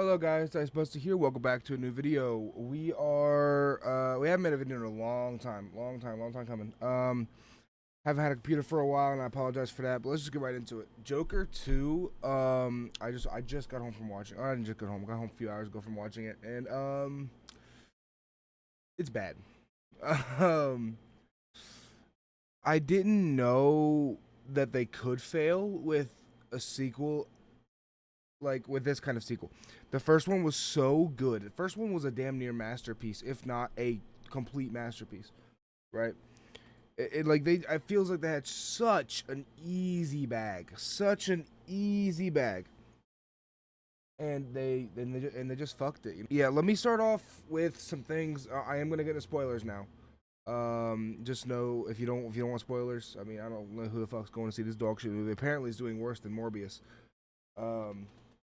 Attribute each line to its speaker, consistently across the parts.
Speaker 1: Hello guys, Dice Buster here. Welcome back to a new video. We haven't made a video in a long time coming. Haven't had a computer for a while and I apologize for that, but let's just get right into it. Joker 2, I just got home from watching. I didn't just get home. I got home a few hours ago from watching it and it's bad. Um I didn't know that they could fail with a sequel, like with this kind of sequel. The first one was so good. The first one was a damn near masterpiece, if not a complete masterpiece, right? It feels like they had such an easy bag, and they just fucked it. Yeah, let me start off with some things. I am gonna get into spoilers now. Just know if you don't want spoilers. I mean, I don't know who the fuck's going to see this dog shit movie. Apparently, it's doing worse than Morbius. Um,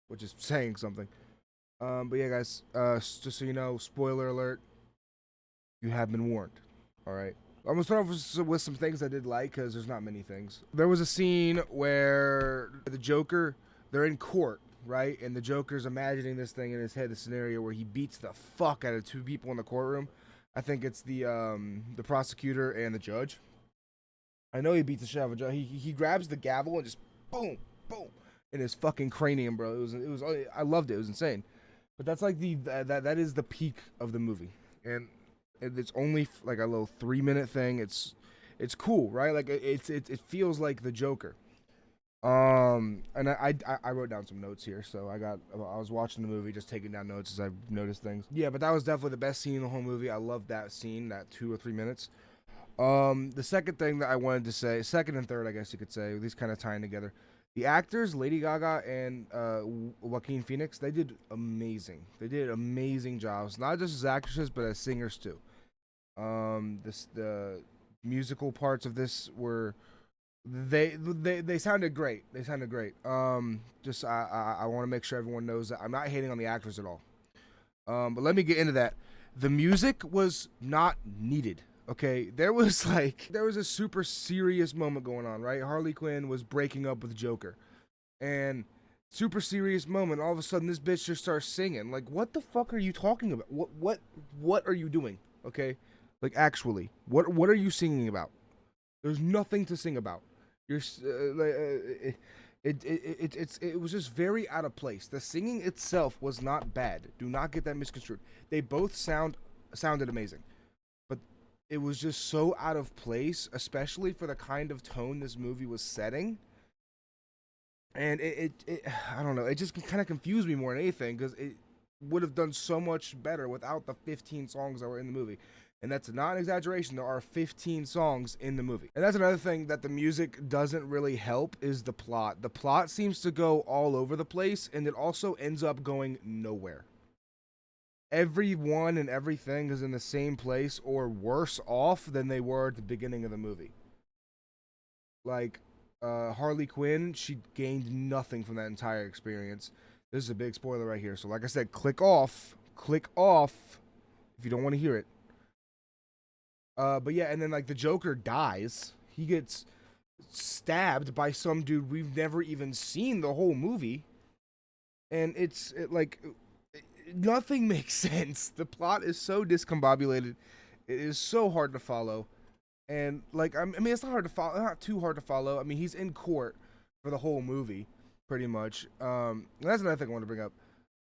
Speaker 1: which is saying something. But yeah, guys, just so you know, spoiler alert, you have been warned. All right. I'm gonna start off with some things I did like, because there's not many things. There was a scene where the Joker, they're in court, right? And the Joker's imagining this thing in his head, the scenario where he beats the fuck out of two people in the courtroom. I think it's the prosecutor and the judge. I know he beats the shit out of a judge. He grabs the gavel and just boom, boom, in his fucking cranium, bro. It was I loved it. It was insane. But that's like that is the peak of the movie, and it's only like a little 3 minute thing. It's cool, right? Like it feels like the Joker. And I wrote down some notes here, so I was watching the movie, just taking down notes as I noticed things. Yeah, but that was definitely the best scene in the whole movie. I loved that scene, that 2 or 3 minutes. The second thing that I wanted to say, second and third, I guess you could say, these kind of tying together. The actors, Lady Gaga and Joaquin Phoenix, they did amazing. They did amazing jobs, not just as actresses, but as singers too. The musical parts of this were they sounded great. They sounded great. Just I want to make sure everyone knows that I'm not hating on the actors at all. But let me get into that. The music was not needed. Okay, there was a super serious moment going on, right? Harley Quinn was breaking up with Joker, and super serious moment. All of a sudden, this bitch just starts singing. Like, what the fuck are you talking about? What are you doing? Okay, like actually, what are you singing about? There's nothing to sing about. You're it was just very out of place. The singing itself was not bad. Do not get that misconstrued. They both sounded amazing, but it was just so out of place, especially for the kind of tone this movie was setting. And I don't know. It just kind of confused me more than anything, because it would have done so much better without the 15 songs that were in the movie. And that's not an exaggeration. There are 15 songs in the movie. And that's another thing that the music doesn't really help, is the plot. The plot seems to go all over the place, and it also ends up going nowhere. Everyone and everything is in the same place or worse off than they were at the beginning of the movie. Like, Harley Quinn, she gained nothing from that entire experience. This is a big spoiler right here. So like I said, click off if you don't want to hear it. But yeah, and then like the Joker dies. He gets stabbed by some dude we've never even seen the whole movie. And nothing makes sense. The plot is so discombobulated. It is so hard to follow. And like I mean, it's not hard to follow, not too hard to follow. I mean, he's in court for the whole movie, pretty much. That's another thing I want to bring up.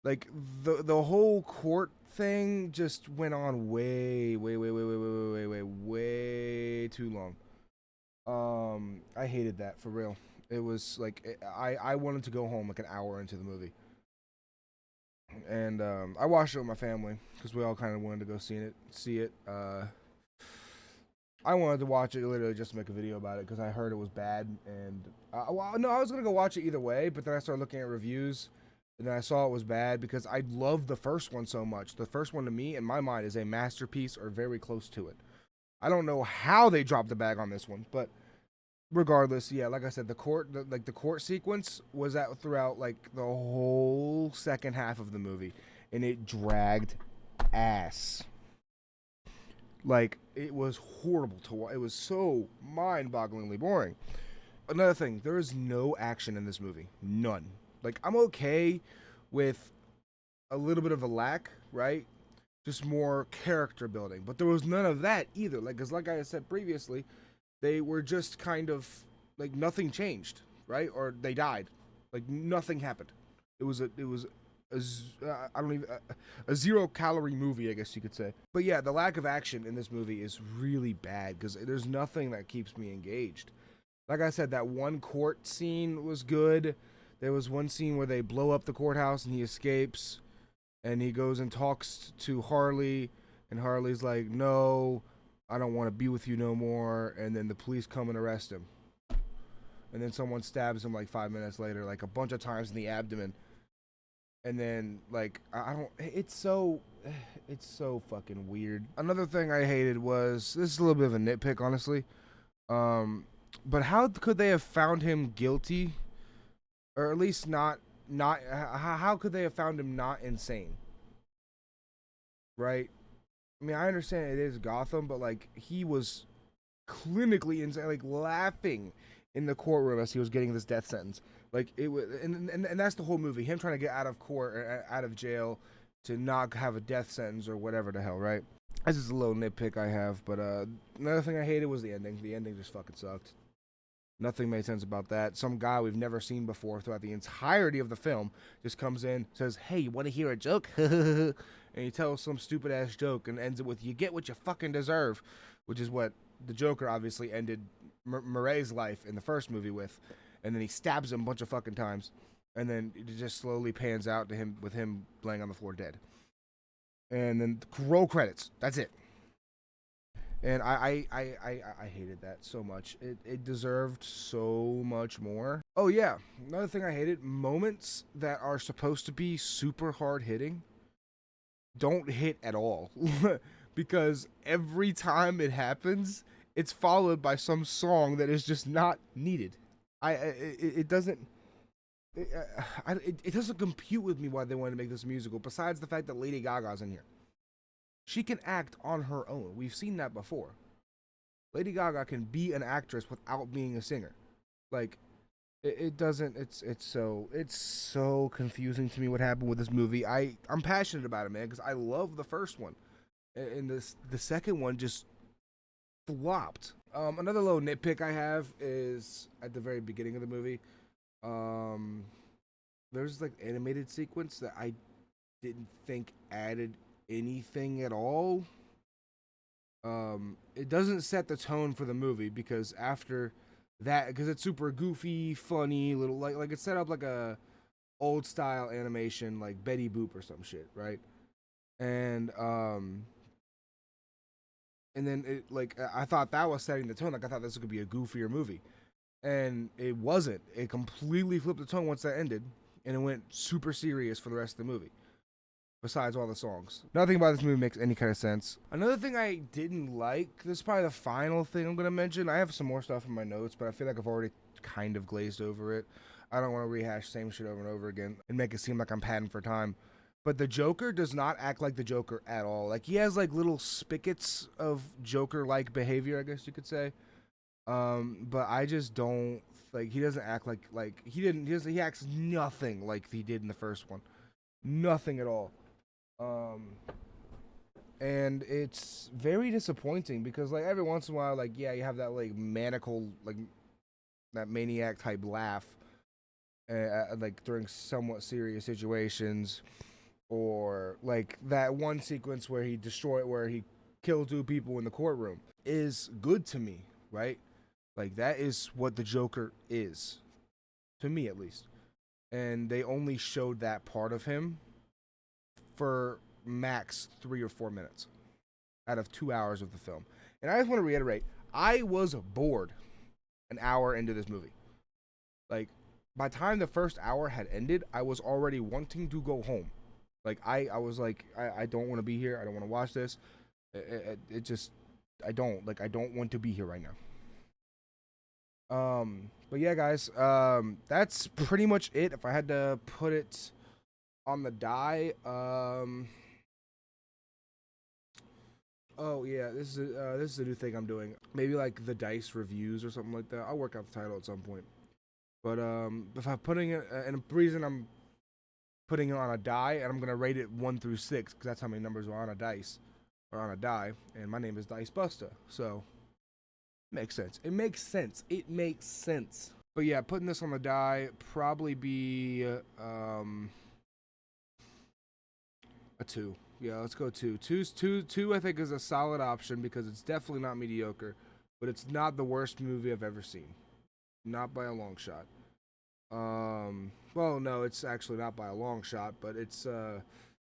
Speaker 1: Like the whole court thing just went on way too long. I hated that, for real. It was like I wanted to go home like an hour into the movie, and I watched it with my family because we all kind of wanted to go see it. I wanted to watch it literally just to make a video about it because I heard it was bad, and well, no, I was gonna go watch it either way, but then I started looking at reviews, and then I saw it was bad because I loved the first one so much. The first one, to me, in my mind, is a masterpiece or very close to it. I don't know how they dropped the bag on this one, but regardless, yeah, like I said, the court sequence was at throughout like the whole second half of the movie, and it dragged ass. Like, it was horrible to watch. It was so mind-bogglingly boring. Another thing, there is no action in this movie. None. Like, I'm okay with a little bit of a lack, right? Just more character building. But there was none of that either. Like, cause like I said previously, they were just kind of like nothing changed, right? Or they died, like nothing happened. It was I don't even a 0 calorie movie, I guess you could say. But yeah, the lack of action in this movie is really bad because there's nothing that keeps me engaged. Like I said, that one court scene was good. There was one scene where they blow up the courthouse and he escapes and he goes and talks to Harley, and Harley's like, "No, I don't want to be with you no more." And then the police come and arrest him, and then someone stabs him like 5 minutes later, like a bunch of times in the abdomen. And then like I don't, it's so fucking weird. Another thing I hated was, this is a little bit of a nitpick, honestly. Um, but how could they have found him guilty, or at least not? How could they have found him not insane? Right? I mean, I understand it is Gotham, but like he was clinically insane, like laughing in the courtroom as he was getting this death sentence. Like it was, and that's the whole movie. Him trying to get out of court, or out of jail, to not have a death sentence or whatever the hell, right? That's just a little nitpick I have. But another thing I hated was the ending. The ending just fucking sucked. Nothing made sense about that. Some guy we've never seen before throughout the entirety of the film just comes in, says, "Hey, you want to hear a joke?" And he tells some stupid ass joke and ends it with, "You get what you fucking deserve," which is what the Joker obviously ended Murray's life in the first movie with. And then he stabs him a bunch of fucking times, and then it just slowly pans out to him with him laying on the floor dead. And then roll credits. That's it. And I hated that so much. It deserved so much more. Oh yeah, another thing I hated: moments that are supposed to be super hard hitting don't hit at all, because every time it happens, it's followed by some song that is just not needed. It doesn't. It doesn't compute with me why they wanted to make this musical. Besides the fact that Lady Gaga's in here, she can act on her own. We've seen that before. Lady Gaga can be an actress without being a singer. Like it doesn't. It's so confusing to me what happened with this movie. I'm passionate about it, man, because I love the first one, and the second one just flopped. Another little nitpick I have is at the very beginning of the movie. Um, there's like animated sequence that I didn't think added anything at all. It doesn't set the tone for the movie, because after that, because it's super goofy, funny, little like it's set up like a old style animation, like Betty Boop or some shit, right? And and then it like I thought that was setting the tone. Like I thought this could be a goofier movie, and it wasn't. It completely flipped the tone once that ended, and it went super serious for the rest of the movie. Besides all the songs, nothing about this movie makes any kind of sense. Another thing I didn't like, this is probably the final thing I'm gonna mention. I have some more stuff in my notes, but I feel like I've already kind of glazed over it. I don't want to rehash the same shit over and over again and make it seem like I'm padding for time. But the Joker does not act like the Joker at all. Like he has like little spigots of Joker-like behavior, I guess you could say. But I just don't like, he doesn't act like he didn't. He acts nothing like he did in the first one. Nothing at all. Um, and it's very disappointing because like every once in a while, like yeah, you have that like maniacal, like that maniac type laugh, like during somewhat serious situations, or like that one sequence where he killed two people in the courtroom is good to me, right? Like that is what the Joker is, to me at least. And they only showed that part of him for max 3 or 4 minutes out of 2 hours of the film. And I just want to reiterate, I was bored an hour into this movie. Like, by the time the first hour had ended, I was already wanting to go home. Like, I was like, I don't want to be here. I don't want to watch this. It just, I don't want to be here right now. But yeah, guys, that's pretty much it. If I had to put it on the die, oh yeah, this is a new thing I'm doing. Maybe like the dice reviews or something like that. I'll work out the title at some point. But if I'm putting it, and the reason I'm putting it on a die, and I'm gonna rate it 1 through 6 because that's how many numbers are on a dice or on a die. And my name is Dice Buster, so makes sense. It makes sense. It makes sense. But yeah, putting this on the die probably be a 2. Yeah, let's go 2. Two. I think is a solid option because it's definitely not mediocre, but it's not the worst movie I've ever seen. Not by a long shot. Well, no, it's actually not by a long shot, but it's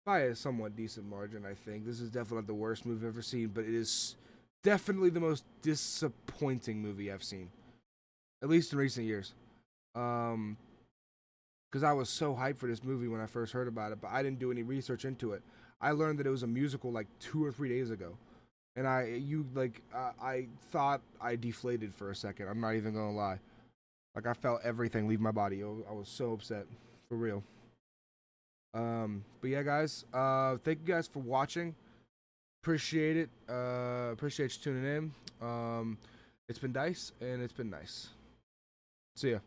Speaker 1: by a somewhat decent margin, I think. This is definitely not the worst movie I've ever seen, but it is definitely the most disappointing movie I've seen, at least in recent years. Because I was so hyped for this movie when I first heard about it, but I didn't do any research into it. I learned that it was a musical like 2 or 3 days ago, and I thought I deflated for a second. I'm not even gonna lie. Like I felt everything leave my body. I was so upset, for real. But yeah, guys. Thank you guys for watching. Appreciate it. Appreciate you tuning in. It's been Dice, and it's been nice. See ya.